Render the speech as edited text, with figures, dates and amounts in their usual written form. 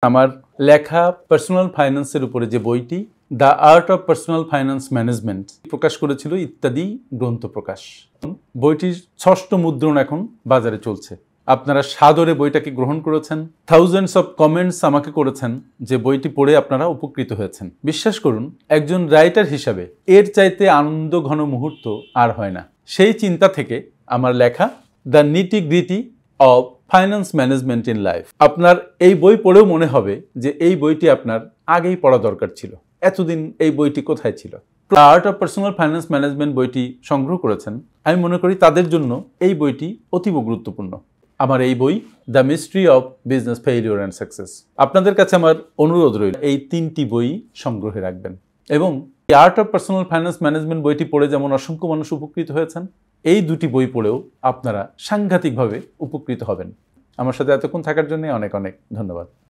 আমার লেখা পার্সোনাল ফাইন্যান্সের উপরে যে বইটি the art of personal finance management প্রকাশ করেছিল ইত্যাদি গ্রন্থ প্রকাশ। বইটির ৬ষ্ঠ মুদ্রণ এখন বাজারে চলছে। আপনারা সাদরে বইটাকে গ্রহণ করেছেন, থাউজেন্ডস অফ কমেন্টস আমাকে করেছেন যে বইটি পড়ে আপনারা উপকৃত হয়েছেন। বিশ্বাস করুন, একজন রাইটার হিসাবে এর চাইতে আনন্দ ঘন মুহূর্ত আর হয় না। সেই চিন্তা থেকে আমার লেখা the NITI gritty of finance management in life. আপনার এই বই পড়েও মনে হবে যে এই বইটি আপনার আগেই পড়া দরকার ছিল, এতদিন এই বইটি কোথায় ছিল। Art of personal finance management বইটি সংগ্রহ করেছেন, আমি মনে করি তাদের জন্য এই বইটি অতীব গুরুত্বপূর্ণ। আমার এই বই the mystery of business failure and success. আপনাদের কাছে আমার অনুরোধ রইল এই 3টি বই সংগ্রহে রাখবেন এবং art of personal finance management বইটি পড়ে যেমন অসংখ্য মানুষ উপকৃত হয়েছেন, এই 2টি বই পড়েও আপনারা সাংঘাতিকভাবে উপকৃত হবেন। আমার সাথে এতক্ষণ থাকার জন্য অনেক অনেক ধন্যবাদ।